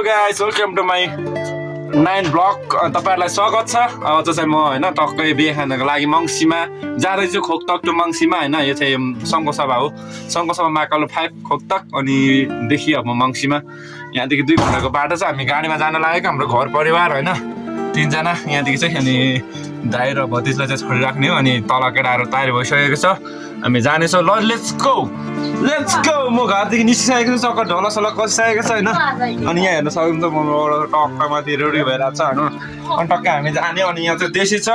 Guys welcome to my 9 blog तपाईहरुलाई स्वागत छ। आज चाहिँ म हैन टक्कै बिहे खानको लागि मंगसीमा जाँदैछु। खोकतक टु मंगसीमा हैन। यो चाहिँ संघसभा हो। संघसभा महाकाल 5 खोकतक अनि देखि अब मंगसीमा यहाँदेखि 2 घण्टाको बाटो छ। हामी गाडीमा जान लागेको हाम्रो घर परिवार हैन 3 जना यहाँदेखि चाहिँ अनि दाइ र भतिजलाई चाहिँ छोडिराख्ने हो अनि तल केटाहरु तयार भइसकेको छ। हामी जानेछौँ। ल लेट्स गो म घरदेखि निस्किसकेको छु। चक्कर ढोलासला कसिसकेको छ हैन। अनि यहाँ हेर्न सक्नुहुन्छ म टक्कमाथि रेडी भइरहेको छ हैन। अनि टक्कै हामी जाने अनि यहाँ चाहिँ देशी छ।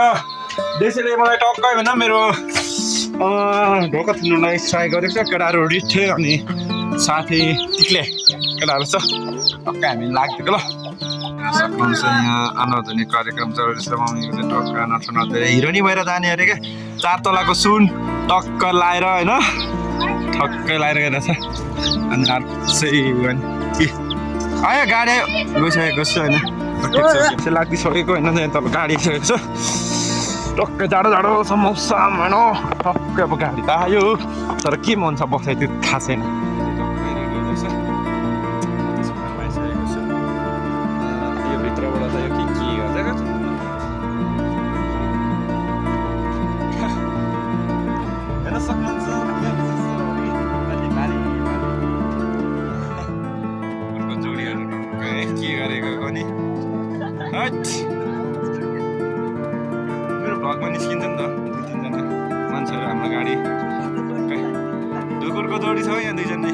देशीले मलाई टक्कै हैन मेरो ढोका थुन्नलाई ट्राई गरेको छ। केटाहरु रिठे अनि साथी टिक्ले केटाहरु छ। टक्कै हामी लाग्दिएको ल सक्नुहुन्छ। यहाँ अनावधनी कार्यक्रम चल्दैछ। मम्मीको चाहिँ टक्क नचनाउँदै हिरोनी भएर जाने अरे क्या। 4 तलाको सुन टक्क लाएर हैन ठक्कै लाएर गइरहेछ। अनि के आयो गाडी गइसकेको छ हैन। ठिक छ लाग्दिसकेको हैन। तल गाडी आइसकेको छ। टक्कै जाडो छ मौसम हैन। टक्कै अब गाडी त आयो तर के मन छ बस्दै त्यो थाहा छैन। मेरो भ्लगमा निस्किन्छ नि त 2-3 जना मान्छेहरू हाम्रो गाडी ढुकुरको जोडी छ यहाँ 2 जना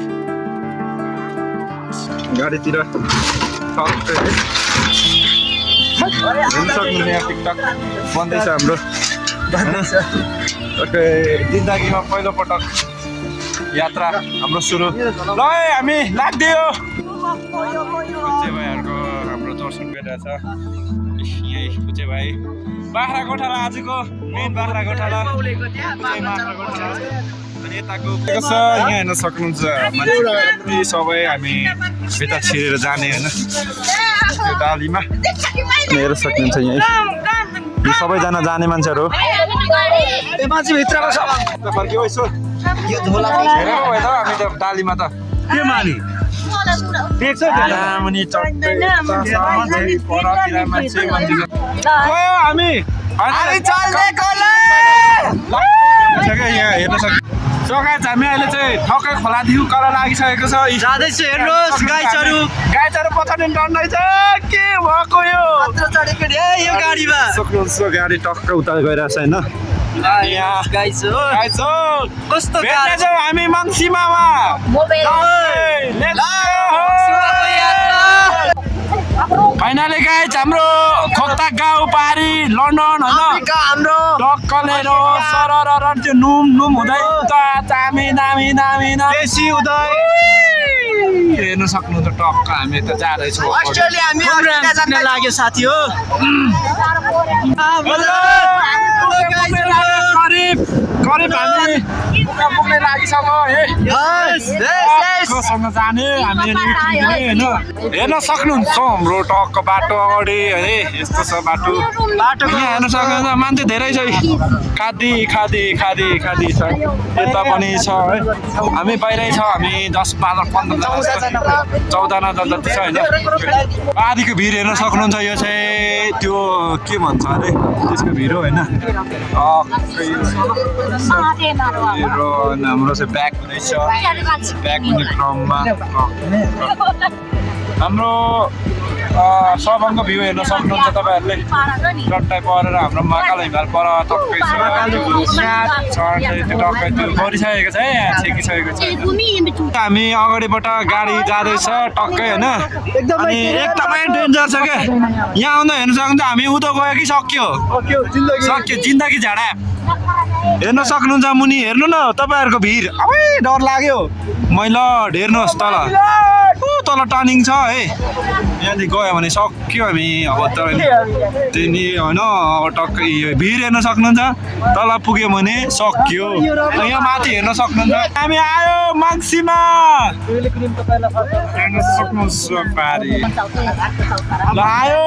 गाडीतिर यहाँ टिकटक बन्दैछ हाम्रो जिन्दगीमा पहिलो पटक यात्रा हाम्रो सुरु। ल हामी लाग्दियो भाइहरूको हाम्रो दर्शन गरिरहेछ। यही कुचे भाइ बाख्राकोटाला आजको मेन बाख्राकोटाला अनि यताको यहाँ हेर्न सक्नुहुन्छ मान्छे सबै हामी यता छिरेर जाने होइन त्यो डालीमा हेर्न सक्नुहुन्छ। यहीँ यो सबैजना जाने मान्छेहरू हामी त डालीमा त के माली हामी अहिले चाहिँ ठक्कै खोला दिउ कर लागिसकेको छ। जाँदैछु हेर्नुहोस् गाईचरू पछाडि टन्दैछ के भएको यो गाडीमा सक्नुहुन्छ। गाडी टक्कै उता गइरहेछ होइन। कस्तो हामी मंगसीमा फाइनली गाइज हाम्रो खोकतक गाउँ पारी लन्डन होइन टक्कले सरर त्यो नुम हुँदै दामी देशी उदय हेर्न सक्नुहुन्छ। टक्क हामी त जाँदैछौँ अस्ट्रेलिया हामी लाग्यो साथी हो। करिब हामी पुग्ने लागिसक्यो है जाने हामी होइन। हेर्न सक्नुहुन्छ हाम्रो टक्क बाटो अगाडि है यस्तो छ बाटो यहाँ हेर्न सक्नुहुन्छ। मान्छे धेरै छ खादी छ यता पनि छ है। हामी बाहिरै छ हामी 10-15 14 जति छ होइन। आदिको भिड हेर्न सक्नुहुन्छ। यो चाहिँ त्यो के भन्छ अरे त्यसको भिड हो होइन। हाम्रो चाहिँ ब्याक हुँदैछ। ब्याक हुने क्रममा हाम्रो सबको भ्यू हेर्न सक्नुहुन्छ तपाईँहरूले। टट्टाइ परेर हाम्रो महाकाल हिमाल पर टक्कै गरिसकेको छ है यहाँ छेकिसकेको छ। हामी अगाडिबाट गाडी जाँदैछ टक्कै होइन। अनि एकदमै डेन्जर छ क्या। यहाँ आउँदा हेर्न सक्नुहुन्छ। हामी उतो गयो कि सक्यो जिन्दगी झाडा हेर्न सक्नुहुन्छ। मुनि हेर्नु न तपाईँहरूको भिड अबै डर लाग्यो मैला हेर्नुहोस् तल टर्निङ छ है। यहाँदेखि गयो भने सक्यो हामी अब त त्यही नि होइन। अब टक्कै भिड हेर्न सक्नुहुन्छ। तल पुग्यो भने सक्यो। यहाँ माथि हेर्न सक्नुहुन्छ। हामी आयो मङ्सिमा हेर्न सक्नुहुन्छ पारी ल आयो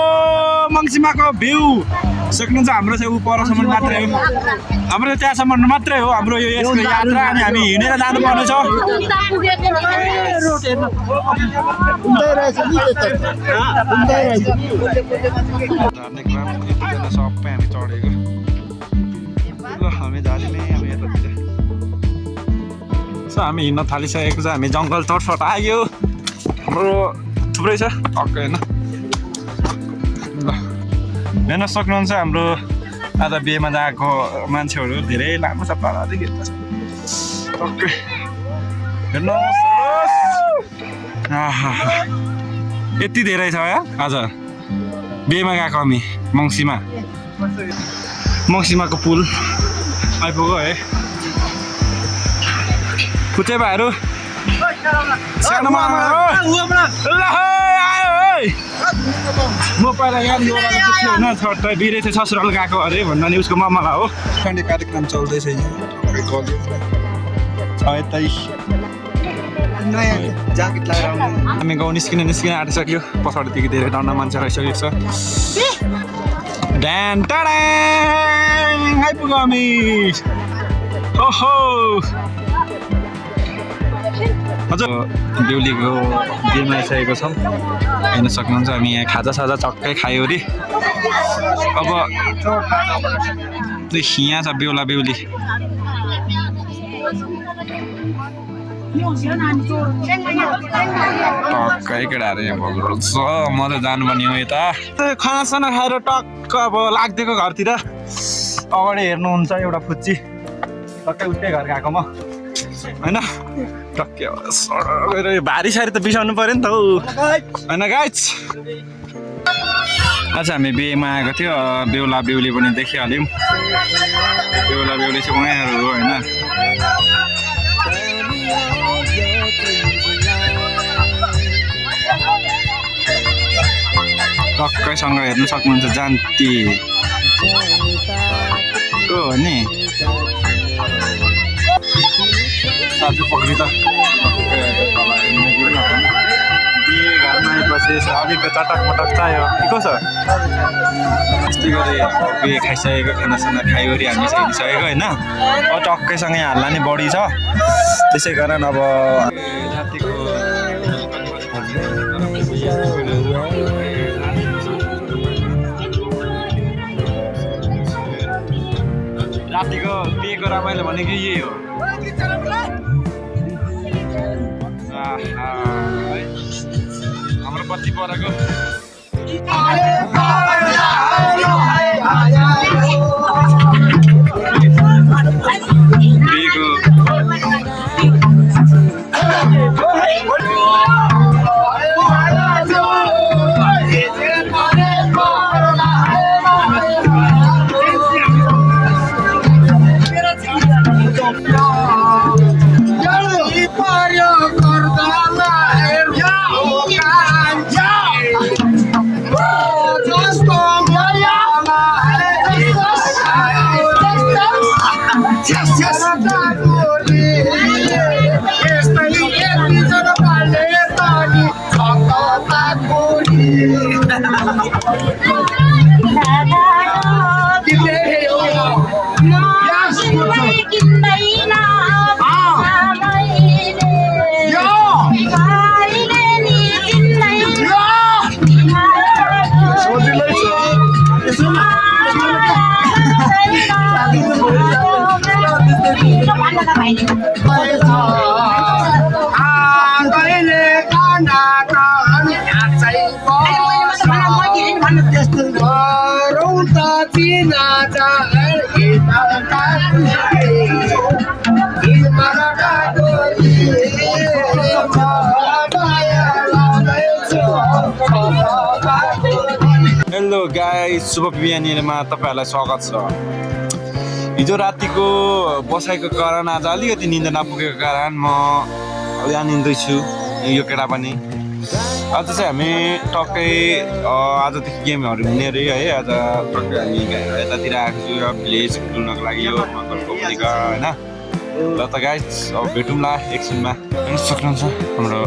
मङ्सिमाको भ्यू सक्नुहुन्छ हाम्रो चाहिँ ऊ परसम्म मात्रै हो हाम्रो त्यहाँसम्म मात्रै हो हाम्रो यो यसको यात्रा अनि हामी हिँडेर जानुपर्ने छ सबै हामी चढेको ल हामी जाने हामी यतातिर हामी हिँड्न थालिसकेको छ हामी जङ्गल चटफट आयो हाम्रो थुप्रै छ टक्कै होइन ल हेर्न सक्नुहुन्छ हाम्रो आज बिहेमा गएको मान्छेहरू धेरै लामो छ परदेखि टक्कै हेर्नुहोस् यति धेरै छ या आज बिहेमा गएको हामी मङ्सिमाको पुल आइपुग्यो है खुचे भाइहरू सानोमा म पहिला यहाँ होइन छोटा बिरे चाहिँ ससुराल गएको अरे भन्दा नि उसको मामाला हो कार्यक्रम चल्दैछ हामी गाउँ निस्किन आँटिसक्यो पछाडिदेखि धेरै डन्डा मान्छे आइसकेको छ ड्यान टाडाङ आइपुग्यो हामी ओहो हजुर बेहुलीको बिहेमा आइसकेको छौँ हेर्न सक्नुहुन्छ हामी यहाँ खाजा चक्कै खायो अरे अब यहाँ छ बेहुला बेहुली टक्कै केटाहरू यहाँ भोग्रो छ म त जानुपर्ने हो यता खानासाना खाएर टक्क अब लाग्दिएको घरतिर अगाडि हेर्नुहुन्छ एउटा फुच्ची टक्कै उठ्दै घर गएको म होइन टक्कै भारी सारी त बिसाउनु पऱ्यो नि त हौ होइन गाइज आज हामी बिहेमा आएको थियो बेहुला बेहुली पनि देखिहाल्यौँ बेहुला बेहुली चाहिँ उहाँहरू हो होइन टक्कैसँग हेर्नु सक्नुहुन्छ जान्ती को हो नि साथी पक्री त बिहे घरमा आएपछि अलिक चटक मटक चाहियो के छ यस्तै गरी बिहे खाइसकेको खानासाना खाइवरी हामी चाहिँ हिँडिसकेको होइन अब टक्कैसँग यहाँ हल्ला नि बढी छ त्यसै कारण अब रातिको बिहेको रमाइलो भनेको यही हो हाम्रो बत्ती परेको बिहेको हेलो गाइस शुभ बिहानीमा तपाईँहरूलाई स्वागत छ हिजो रातिको बसाइको कारण आज अलिकति निन्दा नपुगेको कारण म यहाँ निन्दैछु यो केटा पनि आज चाहिँ हामी टक्कै आजदेखि गेमहरू हुने अरे है आज टक्कै हामी यतातिर आएको छु र भिलेज डुल्नको लागि यो मकलको होइन ल त गाइस अब भेटौँला एकछिनमा हेर्न सक्नुहुन्छ हाम्रो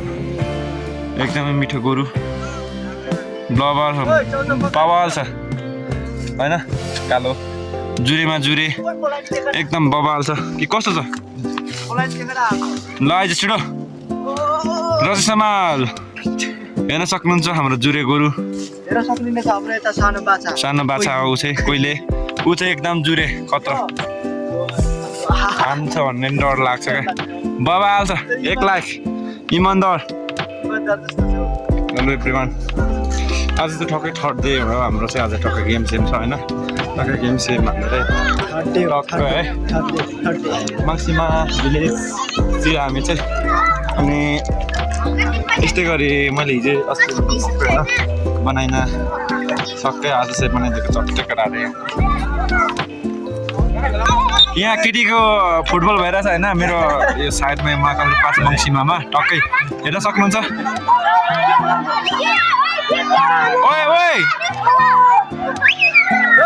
एकदमै मिठो गोरु ब्लबर बवाल छ होइन कालो जुरेमा जुरे एकदम बवाल छ कि कस्तो छ ल आइज छिटो रसी समाल हेर्न सक्नुहुन्छ हाम्रो जुरे गोरु सानो बाछा ऊ चाहिँ कोहीले ऊ चाहिँ एकदम जुरे खतरा हान्छ भन्ने पनि डर लाग्छ क्या बाबा हाल्छ 1 लाख इमान्दार एभ्रिवान आज त ठक्कै थर्ड डे हो हाम्रो चाहिँ आज टक्कै गेम सेम छ होइन टक्कै गेम सेम भनेर टक्कै है माक्सिमा भिलेज चाहिँ हामी चाहिँ अनि यस्तै गरी मैले हिजो अस्ति होइन बनाइन सक्कै आज चाहिँ बनाइदिएको चट्टै कराएर यहाँ केटीको फुटबल भइरहेछ होइन मेरो यो साइडमा महाकाल 5 मङ्सिमामा टक्कै हेर्न सक्नुहुन्छ ओए ओए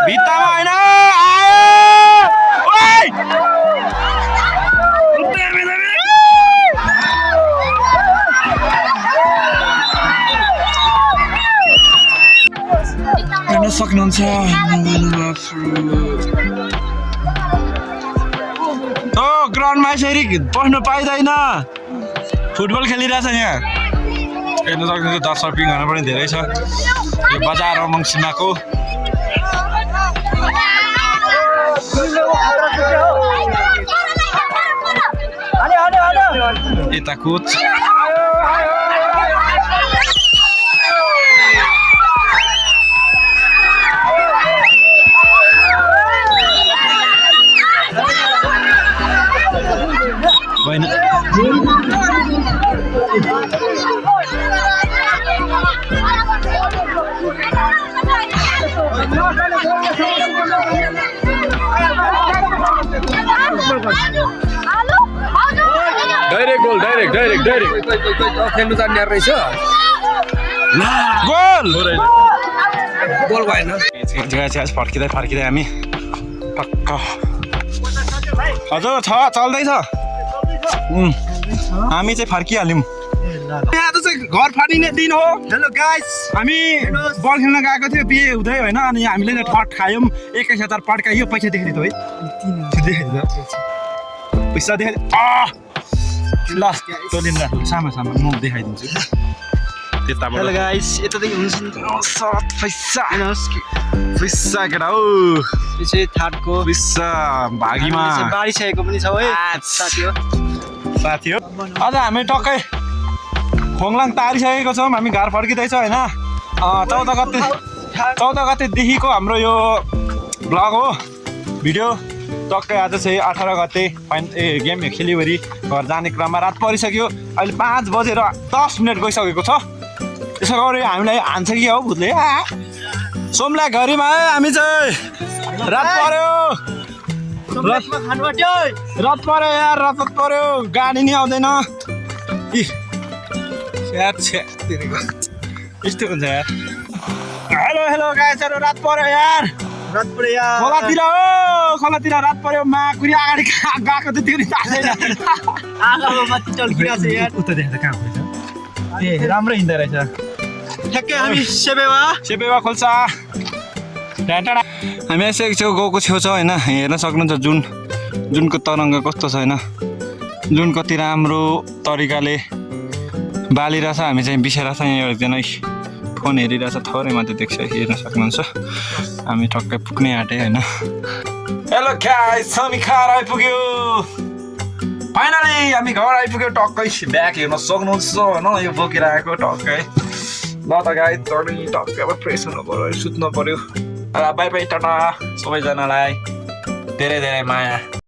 भित्तामा होइन हेर्न सक्नुहुन्छ ग्राउन्डमा यसरी बस्नु पाइँदैन फुटबल खेलिरहेछ यहाँ हेर्न सक्नुहुन्छ दर्शकहरू पनि धेरै छ यो बजार मङ्सिमाको यता कोच होइन डाइरेक्ट गोल डाइरेक्ट खेल्नु जान्ने रहेछ गोल गोल भएन फर्किँदै हामी पक्क हजुर छ चल्दैछ हामी चाहिँ फर्किहाल्यौँ यहाँ त चाहिँ घर फाटिने दिन हो हेलो गाइस हामी बल खेल्न गएको थियो बिहे हुँदै होइन अनि हामीले ठट खायौँ 21,000 पड्कायो पैसा देखाइदियो है पैसा देखाइदियो ल तोलिन सामा म देखाइदिन्छु त्यताबाट हेलो गाइस यतादेखि हुन्छ पैसा केटा हो यो चाहिँ थाटको पैसा भागीमा बारिसकेको पनि छ है साथी हो अझ हामी टक्कै खोङलाङ तारिसकेको छौँ हामी घर फर्किँदैछ होइन 14 गतेदेखिको हाम्रो यो ब्लग हो भिडियो टक्कै आज चाहिँ 18 गते गेम खेलिवरी घर जाने क्रममा रात परिसक्यो अहिले 5 बजेर 10 मिनट गइसकेको छ त्यसो गरी हामीलाई हान्छ कि हो भुतले सोमला घरीमा है हामी चाहिँ रात पर्यो यार रात पर्यो गाडी नि आउँदैन यस्तो हुन्छ यार हेलो गाइसहरु रात पर्यो यार खोलातिर रात पर्यो माकुरी अगाडि गएको थियो त्यो थाहा छैन उता देख्दा कहाँ हुन्छ ए राम्रो हिँड्दै रहेछ ठ्याक्कै हामी सेबेवा खोल्छ हामी आइसकेको छौँ गाउँको छेउछाउ होइन हेर्न सक्नुहुन्छ जुनको तरङ्ग कस्तो छ होइन जुन कति राम्रो तरिकाले बालिरहेछ हामी चाहिँ बिसेर छ यहाँ एकजना फोन हेरिरहेछ थोरै मात्रै देख्छ हेर्न सक्नुहुन्छ हामी टक्कै पुग्ने आँटे होइन हेलो गाइस हामी घर आइपुग्यो फाइनली हामी घर आइपुग्यो टक्कै ब्याग हेर्न सक्नुहुन्छ होइन यो बोकेर आएको टक्कै ल त गाइस टक्कै अब फ्रेस हुनु पऱ्यो सुत्नु पऱ्यो बाई बाई टाटा सबैजनालाई धेरै धेरै माया